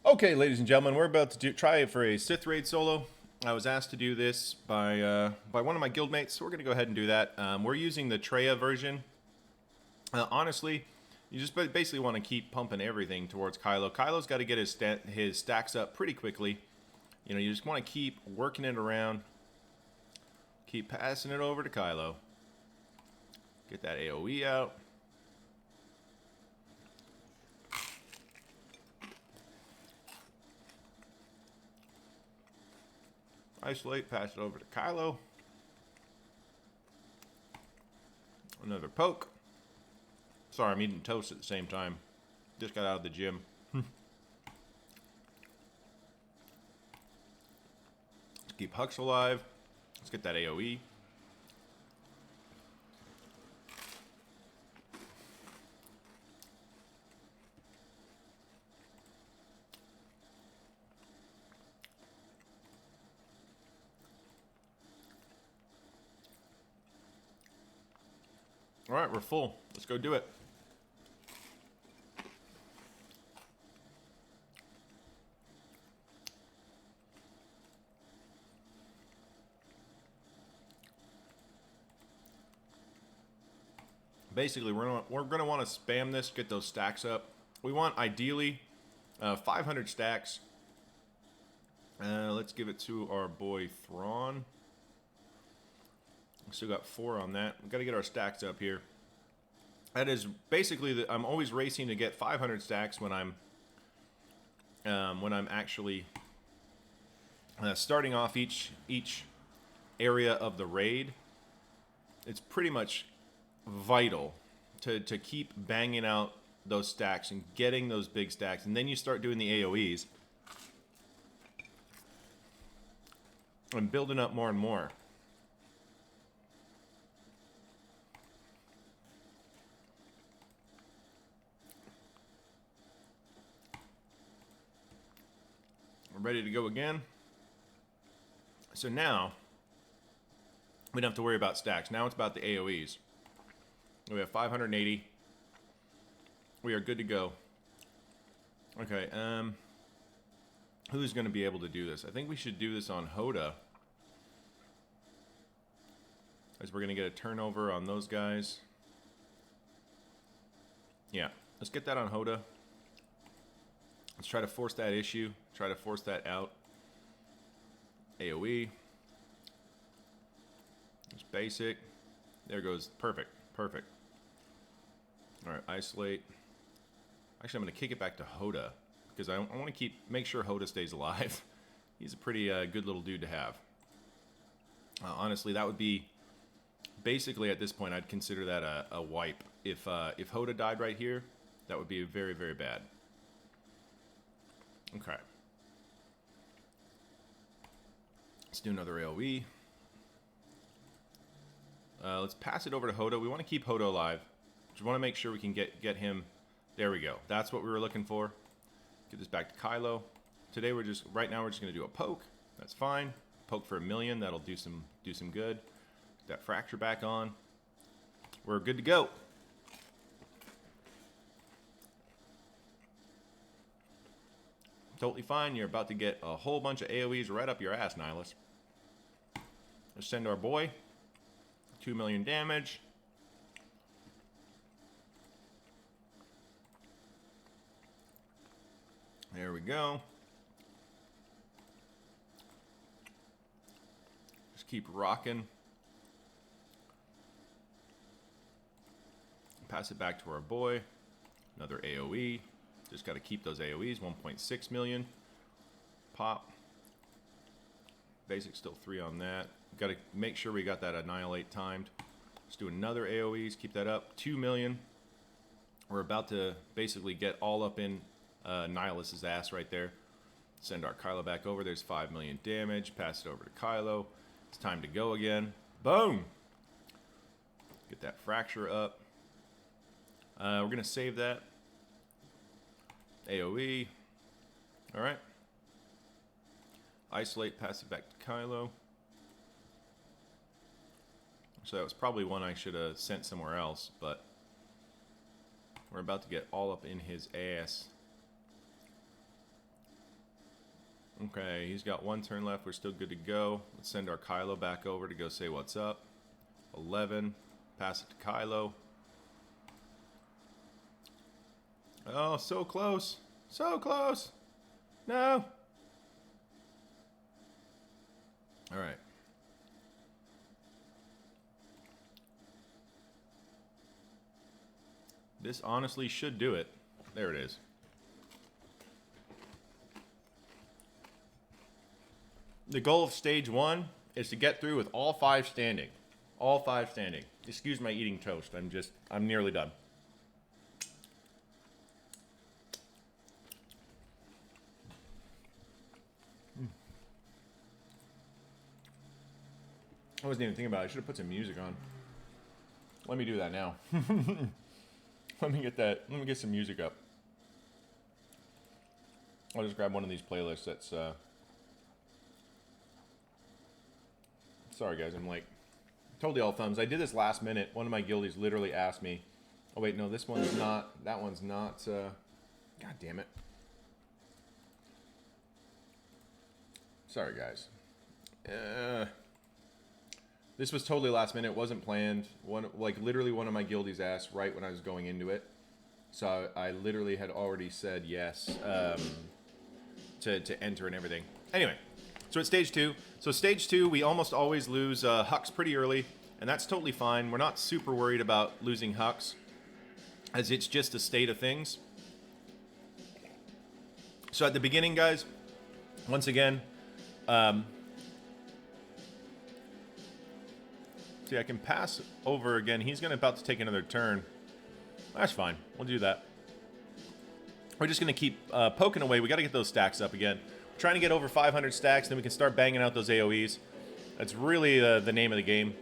Okay, ladies and gentlemen, we're about to try it for a Sith Raid solo. I was asked to do this by one of my guildmates, so we're going to go ahead and do that. We're using the Traya version. Honestly, you just basically want to keep pumping everything towards Kylo. Kylo's got to get his stacks up pretty quickly. You know, you just want to keep working it around. Keep passing it over to Kylo. Get that AoE out. Isolate, pass it over to Kylo. Another poke. Sorry, I'm eating toast at the same time. Just got out of the gym. Let's keep Hux alive. Let's get that AoE. All right, we're full. Let's go do it. Basically, we're gonna want to spam this, get those stacks up. We want ideally 500 stacks. Let's give it to our boy Thrawn. Still got 4 on that. We've got to get our stacks up here. That is basically I'm always racing to get 500 stacks when I'm actually starting off each area of the raid. It's pretty much vital to keep banging out those stacks and getting those big stacks, and then you start doing the AoEs and building up more and more. We're ready to go again. So now we don't have to worry about stacks. Now it's about the AoEs. We have 580. We are good to go. Okay, who's going to be able to do this? I think we should do this on Hoda, as we're going to get a turnover on those guys. Yeah, let's get that on Hoda. Let's try to force that issue. Try to force that out. AoE. Just basic. There goes. Perfect. Perfect. Alright, isolate. Actually, I'm going to kick it back to Hoda, because I want to make sure Hoda stays alive. He's a pretty good little dude to have. Honestly, that would be... Basically, at this point, I'd consider that a wipe. If Hoda died right here, that would be very, very bad. Okay. Let's do another AoE. Let's pass it over to Hoda. We want to keep Hoda alive. Just want to make sure we can get him. There we go. That's what we were looking for. Get this back to Kylo. Today right now we're just going to do a poke. That's fine. Poke for 1,000,000. That'll do some good. Get that fracture back on. We're good to go. Totally fine. You're about to get a whole bunch of AoEs right up your ass, Nihilus. Let's send our boy. 2 million damage. There we go. Just keep rocking. Pass it back to our boy. Another AoE. Just got to keep those AoEs. 1.6 million. Pop. Basic still 3 on that. Got to make sure we got that annihilate timed. Let's do another AoEs. Keep that up. 2 million. We're about to basically get all up in Nihilus's ass right there. Send our Kylo back over. There's 5 million damage. Pass it over to Kylo. It's time to go again. Boom! Get that fracture up. We're going to save that. AoE. Alright. Isolate, pass it back to Kylo. So that was probably one I should have sent somewhere else, but we're about to get all up in his ass. Okay, he's got 1 turn left. We're still good to go. Let's send our Kylo back over to go say what's up. 11. Pass it to Kylo. Oh, so close. So close. No. All right. This honestly should do it. There it is. The goal of stage 1 is to get through with all 5 standing. All 5 standing. Excuse my eating toast. I'm nearly done. I wasn't even thinking about it. I should have put some music on. Let me do that now. Let me get some music up. I'll just grab one of these playlists that's sorry guys, I'm like totally all thumbs. I did this last minute. One of my guildies literally asked me, oh wait, no, this one's not, that one's not, god damn it. Sorry guys. This was totally last minute, wasn't planned. Literally one of my guildies asked right when I was going into it. So I literally had already said yes to enter and everything. Anyway, so it's stage 2. So stage 2, we almost always lose Hux pretty early, and that's totally fine. We're not super worried about losing Hux, as it's just a state of things. So at the beginning, guys, once again, see, I can pass over again. He's about to take another turn. That's fine. We'll do that. We're just going to keep poking away. We got to get those stacks up again. We're trying to get over 500 stacks, then we can start banging out those AoEs. That's really the name of the game.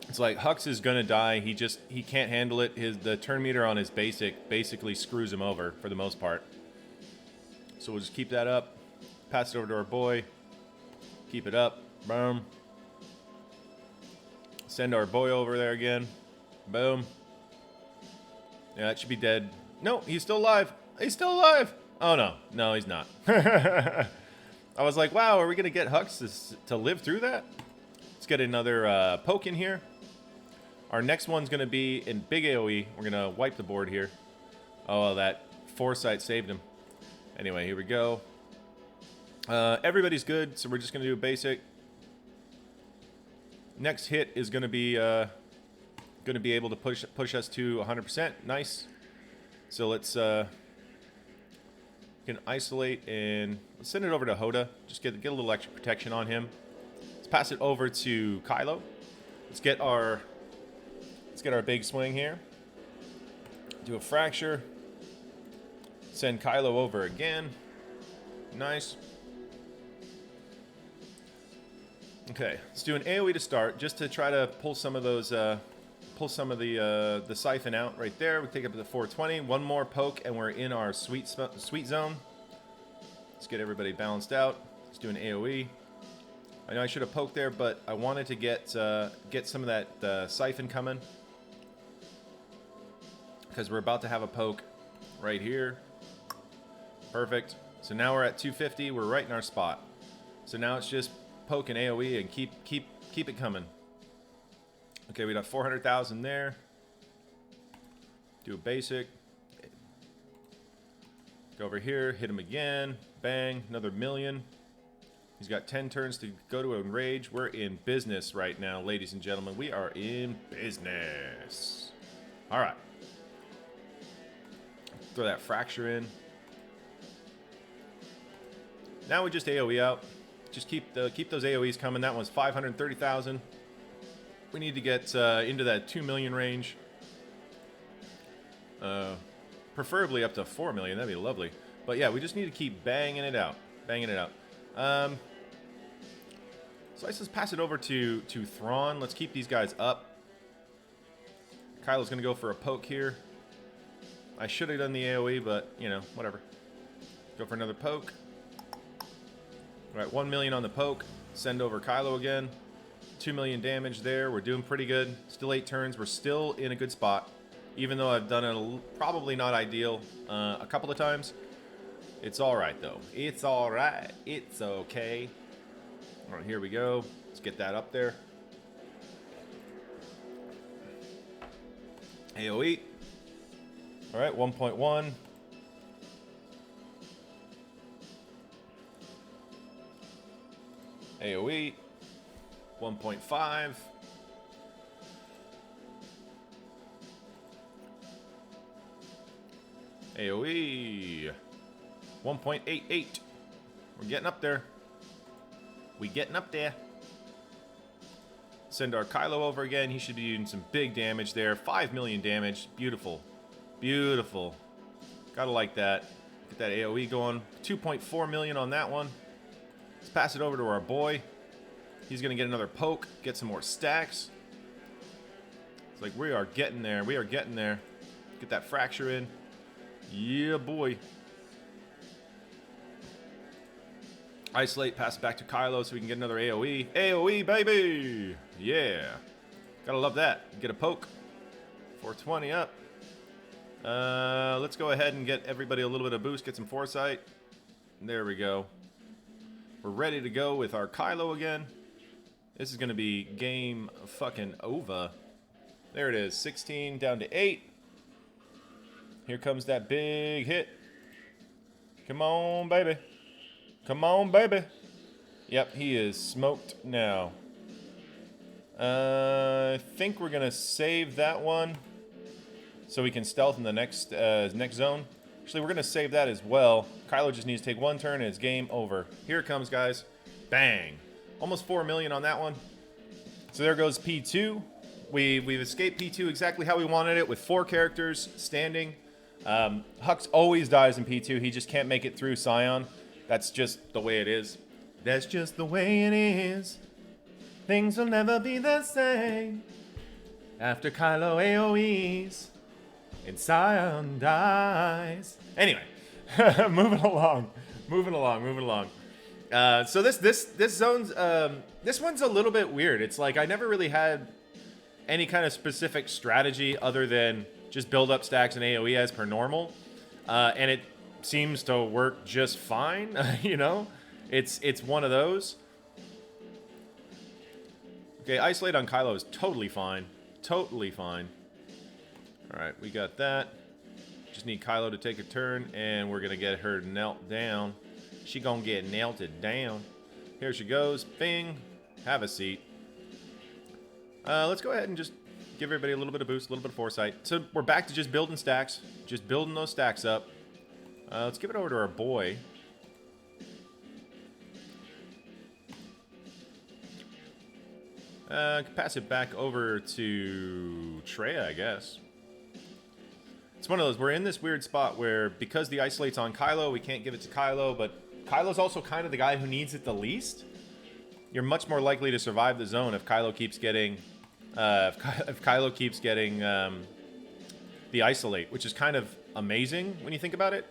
It's like Hux is going to die. He can't handle it. The turn meter on his basically screws him over for the most part. So we'll just keep that up. Pass it over to our boy. Keep it up. Boom. Send our boy over there again. Boom. Yeah, that should be dead. No, he's still alive. He's still alive. Oh, no. No, he's not. I was like, wow, are we going to get Hux to live through that? Let's get another poke in here. Our next one's going to be in big AoE. We're going to wipe the board here. Oh, well, that foresight saved him. Anyway, here we go. Everybody's good, so we're just going to do a basic. Next hit is going to be able to push us to 100%. Nice. So let's can isolate and let's send it over to Hoda. Just get a little extra protection on him. Let's pass it over to Kylo. Let's get our big swing here. Do a fracture. Send Kylo over again. Nice. Okay, let's do an AoE to start, just to try to pull some of those, the siphon out right there. We take up to the 420. One more poke, and we're in our sweet zone. Let's get everybody balanced out. Let's do an AoE. I know I should have poked there, but I wanted to get some of that siphon coming, because we're about to have a poke right here. Perfect. So now we're at 250. We're right in our spot. So now it's just poke and AoE and keep it coming. Okay, we got 400,000 there. Do a basic. Go over here, hit him again. Bang, another million. He's got 10 turns to go to enrage. We're in business right now, ladies and gentlemen. We are in business. All right. Throw that fracture in. Now we just AoE out. Just keep those AoEs coming. That one's 530,000. We need to get into that 2 million range. Preferably up to 4 million. That'd be lovely. But yeah, we just need to keep banging it out. Banging it out. So let's just pass it over to Thrawn. Let's keep these guys up. Kylo's going to go for a poke here. I should have done the AoE, but, you know, whatever. Go for another poke. All right, 1 million on the poke. Send over Kylo again. 2 million damage there. We're doing pretty good. Still 8 turns. We're still in a good spot, even though I've done it probably not ideal a couple of times. It's alright, though. It's alright. It's okay. Alright, here we go. Let's get that up there. AoE. Alright, 1.1. AoE. 1.5. AoE. 1.88. We're getting up there. We getting up there. Send our Kylo over again. He should be doing some big damage there. 5 million damage. Beautiful. Beautiful. Gotta like that. Get that AoE going. 2.4 million on that one. Let's pass it over to our boy. He's gonna get another poke. Get some more stacks. It's like we are getting there. We are getting there. Get that fracture in. Yeah, boy. Isolate, pass it back to Kylo so we can get another AoE. AoE, baby! Yeah. Gotta love that. Get a poke. 420 up. Let's go ahead and get everybody a little bit of boost. Get some foresight. There we go. We're ready to go with our Kylo again. This is gonna be game fucking over. There it is. 16 down to 8. Here comes that big hit. Come on, baby. Come on, baby. Yep, he is smoked now. I think we're going to save that one so we can stealth in the next zone. Actually, we're going to save that as well. Kylo just needs to take one turn and it's game over. Here it comes, guys. Bang. Almost 4 million on that one. So there goes P2. We've escaped P2 exactly how we wanted it with 4 characters standing. Hux always dies in P2. He just can't make it through Scion. That's just the way it is. That's just the way it is. Things will never be the same after Kylo AoEs and Scion dies. Anyway, moving along. So this zone's this one's a little bit weird. It's like I never really had any kind of specific strategy other than just build up stacks and AoE as per normal, and it seems to work just fine. You know, it's one of those. Okay, isolate on Kylo is totally fine. Totally fine. Alright, we got that. Just need Kylo to take a turn, and we're gonna get her knelt down. She gonna get knelted down. Here she goes. Bing. Have a seat. Let's go ahead and just give everybody a little bit of boost, a little bit of foresight. So we're back to just building stacks. Just building those stacks up. Let's give it over to our boy. Pass it back over to Traya, I guess. It's one of those, we're in this weird spot where because the isolate's on Kylo, we can't give it to Kylo, but Kylo's also kind of the guy who needs it the least. You're much more likely to survive the zone if Kylo keeps getting, if Kylo keeps getting the isolate, which is kind of amazing when you think about it.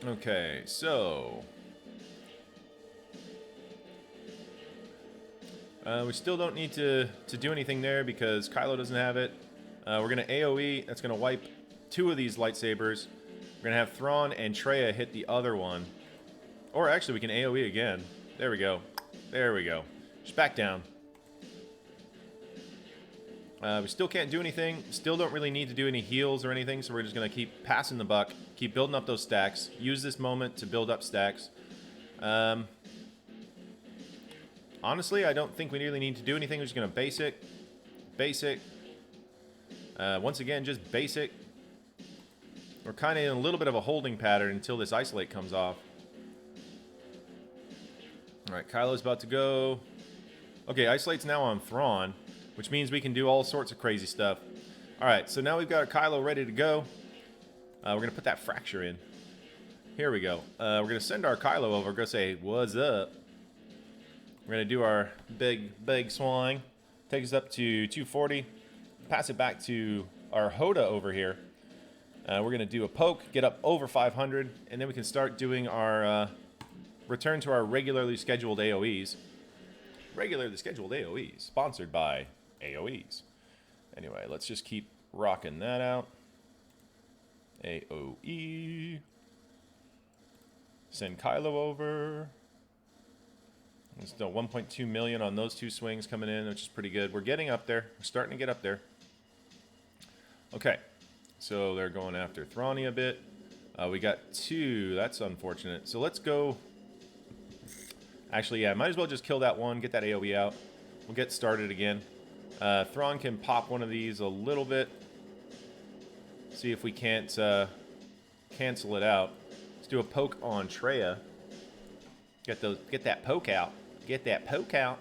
Okay, so we still don't need to do anything there because Kylo doesn't have it. We're going to AoE. That's going to wipe 2 of these lightsabers. We're going to have Thrawn and Traya hit the other one. Or actually, we can AoE again. There we go. There we go. Just back down. We still can't do anything. Still don't really need to do any heals or anything, so we're just going to keep passing the buck. Keep building up those stacks. Use this moment to build up stacks. Honestly, I don't think we really need to do anything. We're just going to basic. Basic. Once again, just basic. We're kind of in a little bit of a holding pattern until this isolate comes off. Alright, Kylo's about to go. Okay, isolate's now on Thrawn, which means we can do all sorts of crazy stuff. Alright, so now we've got our Kylo ready to go. We're going to put that fracture in. Here we go. We're going to send our Kylo over. We're going to say, what's up? We're going to do our big swing. Take us up to 240. Pass it back to our Hoda over here. We're going to do a poke, get up over 500, and then we can start doing our return to our regularly scheduled AoEs. Regularly scheduled AoEs, sponsored by AoEs. Anyway, let's just keep rocking that out. AOE. Send Kylo over. There's still 1.2 million on those 2 swings coming in, which is pretty good. We're getting up there. We're starting to get up there. Okay. So they're going after Thrawn a bit. We got 2. That's unfortunate. So let's go. Actually, yeah, might as well just kill that one. Get that AoE out. We'll get started again. Thrawn can pop one of these a little bit. See if we can't cancel it out. Let's do a poke on Traya. Get that poke out. Get that poke out.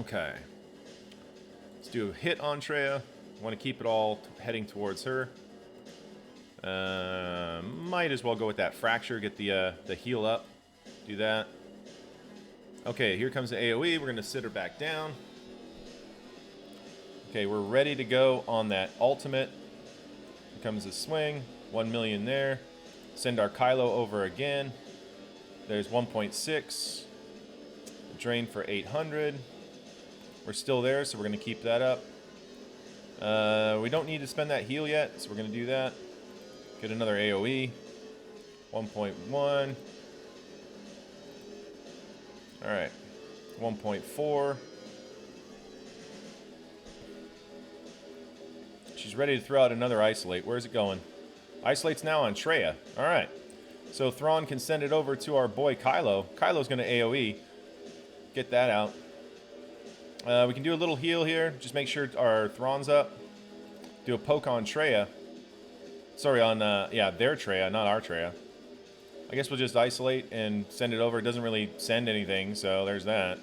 Okay. Let's do a hit on Traya. Want to keep it all heading towards her. Might as well go with that fracture. Get the heal up. Do that. Okay, here comes the AoE. We're going to sit her back down. Okay, we're ready to go on that ultimate. Here comes the swing. 1 million there. Send our Kylo over again. There's 1.6. Drain for 800. We're still there, so we're going to keep that up. We don't need to spend that heal yet, so we're going to do that. Get another AoE. 1.1. Alright. 1.4. She's ready to throw out another isolate. Where's it going? Isolate's now on Traya. Alright. So Thrawn can send it over to our boy Kylo. Kylo's going to AoE. Get that out. We can do a little heal here. Just make sure our Thrawn's up. Do a poke on Traya. Sorry, on, yeah, their Traya, not our Traya. I guess we'll just isolate and send it over. It doesn't really send anything, so there's that.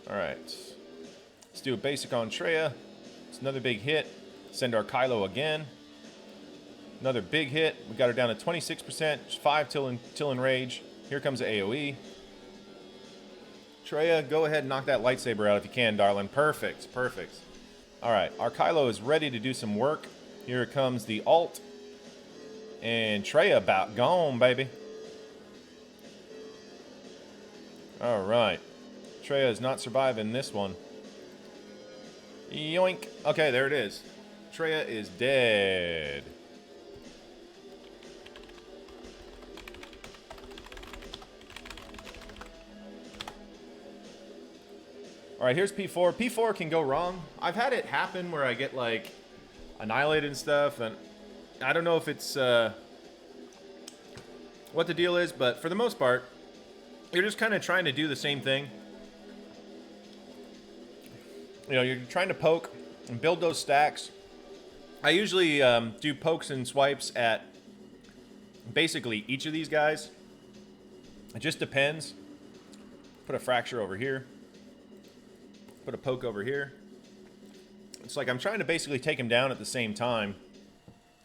Alright. Let's do a basic on Traya. It's another big hit. Send our Kylo again. Another big hit. We got her down to 26%. 5 till in rage. Here comes the AoE. Traya, go ahead and knock that lightsaber out if you can, darling. Perfect. Perfect. Alright, our Kylo is ready to do some work. Here comes the ult. And Traya about gone, baby. Alright. Traya is not surviving this one. Yoink. Okay, there it is. Traya is dead. Alright, here's P4. P4 can go wrong. I've had it happen where I get, like, annihilated and stuff, and I don't know if it's, what the deal is, but for the most part, you're just kind of trying to do the same thing. You know, you're trying to poke and build those stacks. I usually do pokes and swipes at basically each of these guys. It just depends. Put a fracture over here. Put a poke over here. It's like I'm trying to basically take him down at the same time.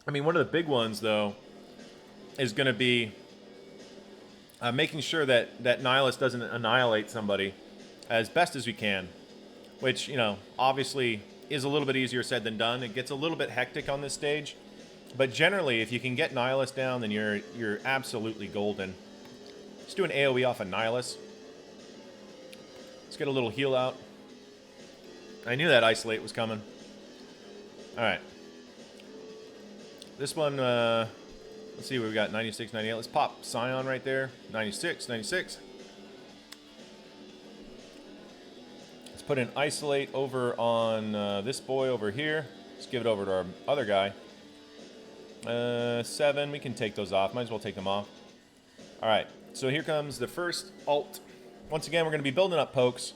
I mean, one of the big ones, though, is going to be making sure that Nihilus doesn't annihilate somebody as best as we can. Which, you know, obviously is a little bit easier said than done. It gets a little bit hectic on this stage. But generally, if you can get Nihilus down, then you're absolutely golden. Let's do an AoE off of Nihilus. Let's get a little heal out. I knew that isolate was coming. Alright. This one, let's see what we got. 96, 98. Let's pop Scion right there. 96, 96. Let's put an isolate over on this boy over here. Let's give it over to our other guy. 7. We can take those off. Might as well take them off. Alright. So here comes the first ult. Once again, we're going to be building up pokes.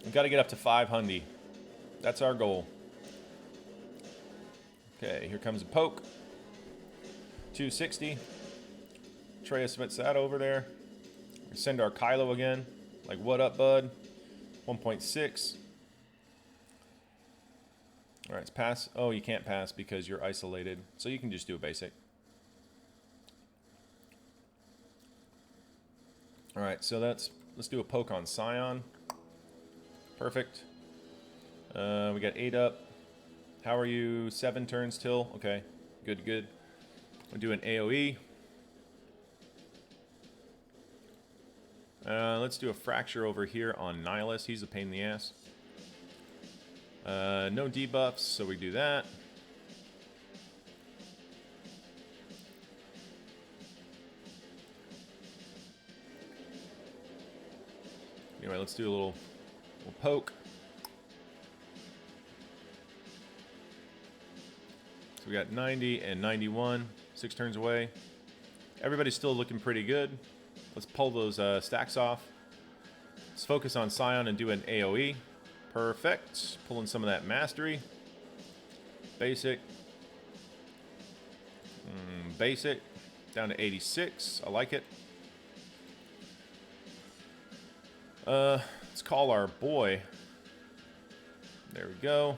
We've got to get up to 500. That's our goal. Okay, here comes a poke. 260. Traya submits that over there. We send our Kylo again. Like, what up, bud? 1.6. Alright, it's pass. Oh, you can't pass because you're isolated. So you can just do a basic. Alright, so let's do a poke on Scion. Perfect. We got 8 up. How are you? 7 turns till. Okay. Good, good. We'll do an AoE. Let's do a fracture over here on Nihilus. He's a pain in the ass. No debuffs, so we do that. Anyway, let's do a little poke. So we got 90 and 91, 6 turns away. Everybody's still looking pretty good. Let's pull those stacks off. Let's focus on Scion and do an AoE. Perfect. Pulling some of that mastery. Basic. Basic. Down to 86. I like it. Let's call our boy. There we go.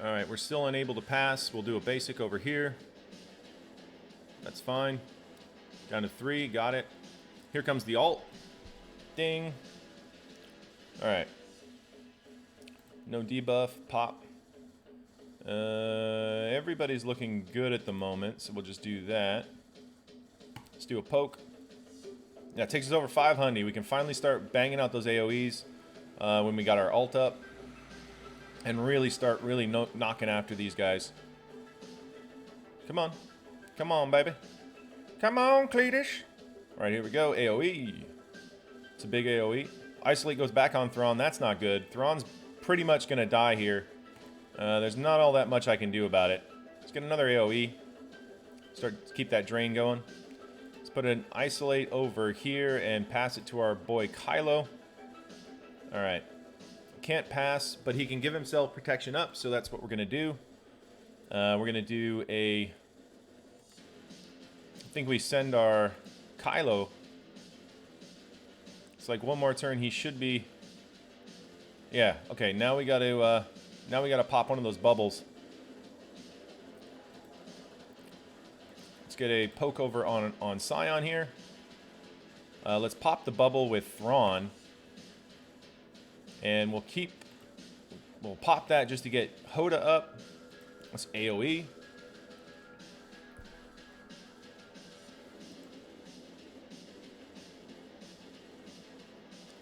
Alright, we're still unable to pass. We'll do a basic over here. That's fine. Down to 3. Got it. Here comes the ult. Ding. Alright. No debuff. Pop. Everybody's looking good at the moment, so we'll just do that. Let's do a poke. Yeah, it takes us over 500. We can finally start banging out those AoEs when we got our ult up. And really start knocking after these guys. Come on. Come on, baby. Come on, Cleetish. All right, here we go. AoE. It's a big AoE. Isolate goes back on Thrawn. That's not good. Thrawn's pretty much going to die here. There's not all that much I can do about it. Let's get another AoE. Start to keep that drain going. Let's put an Isolate over here and pass it to our boy Kylo. All right. Can't pass, but he can give himself protection up, so that's what we're going to do. We're going to do a... I think we send our Kylo. It's like one more turn, he should be... Yeah, okay, now we got to pop one of those bubbles. Let's get a poke over on Scion here. Let's pop the bubble with Thrawn. And we'll pop that just to get Hoda up. Let's AoE.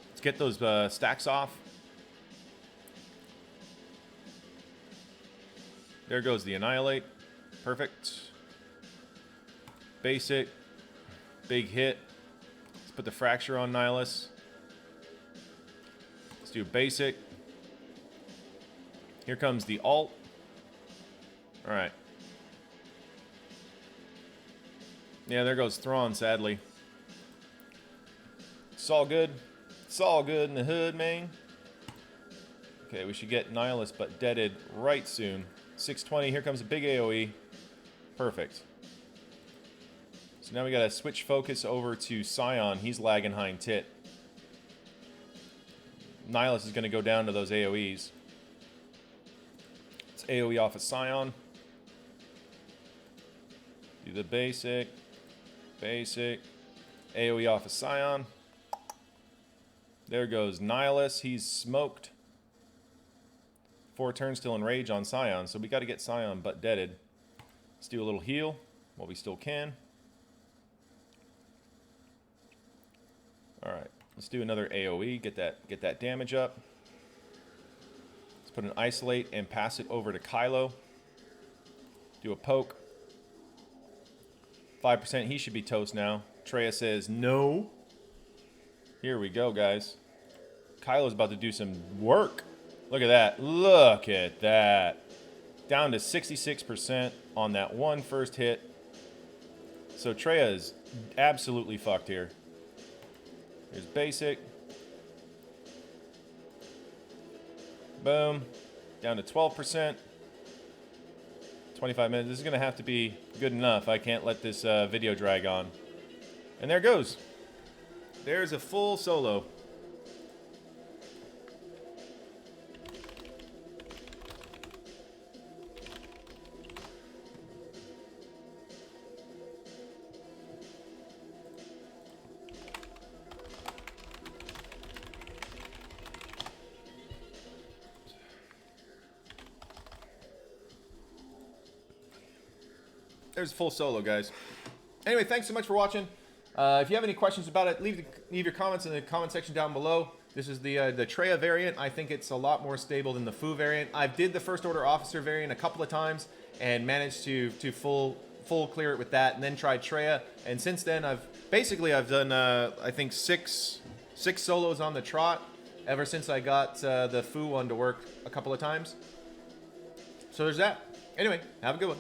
Let's get those stacks off. There goes the Annihilate. Perfect. Basic. Big hit. Let's put the fracture on Nihilus. Let's do basic. Here comes the ult. Alright. Yeah, there goes Thrawn, sadly. It's all good. It's all good in the hood, man. Okay, we should get Nihilus but deaded right soon. 620, here comes a big AoE. Perfect. So now we gotta switch focus over to Scion. He's lagging hind tit. Nihilus is going to go down to those AoEs. It's AoE off of Scion. Do the basic. Basic. AoE off of Scion. There goes Nihilus. He's smoked. 4 turns till enrage on Scion. So we got to get Scion butt deaded. Let's do a little heal while we still can. Alright. Let's do another AoE, get that damage up. Let's put an Isolate and pass it over to Kylo. Do a poke. 5%, he should be toast now. Traya says no. Here we go, guys. Kylo's about to do some work. Look at that. Look at that. Down to 66% on that one first hit. So Traya is absolutely fucked here. Here's basic. Boom. Down to 12%. 25 minutes. This is going to have to be good enough. I can't let this video drag on. And there it goes. There's a full solo. There's full solo, guys. Anyway, thanks so much for watching. If you have any questions about it, leave your comments in the comment section down below. This is the Traya variant. I think it's a lot more stable than the Fu variant. I did the First Order Officer variant a couple of times and managed to full clear it with that, and then tried Traya. And since then, I've done I think six solos on the trot ever since I got the Fu one to work a couple of times. So there's that. Anyway, have a good one.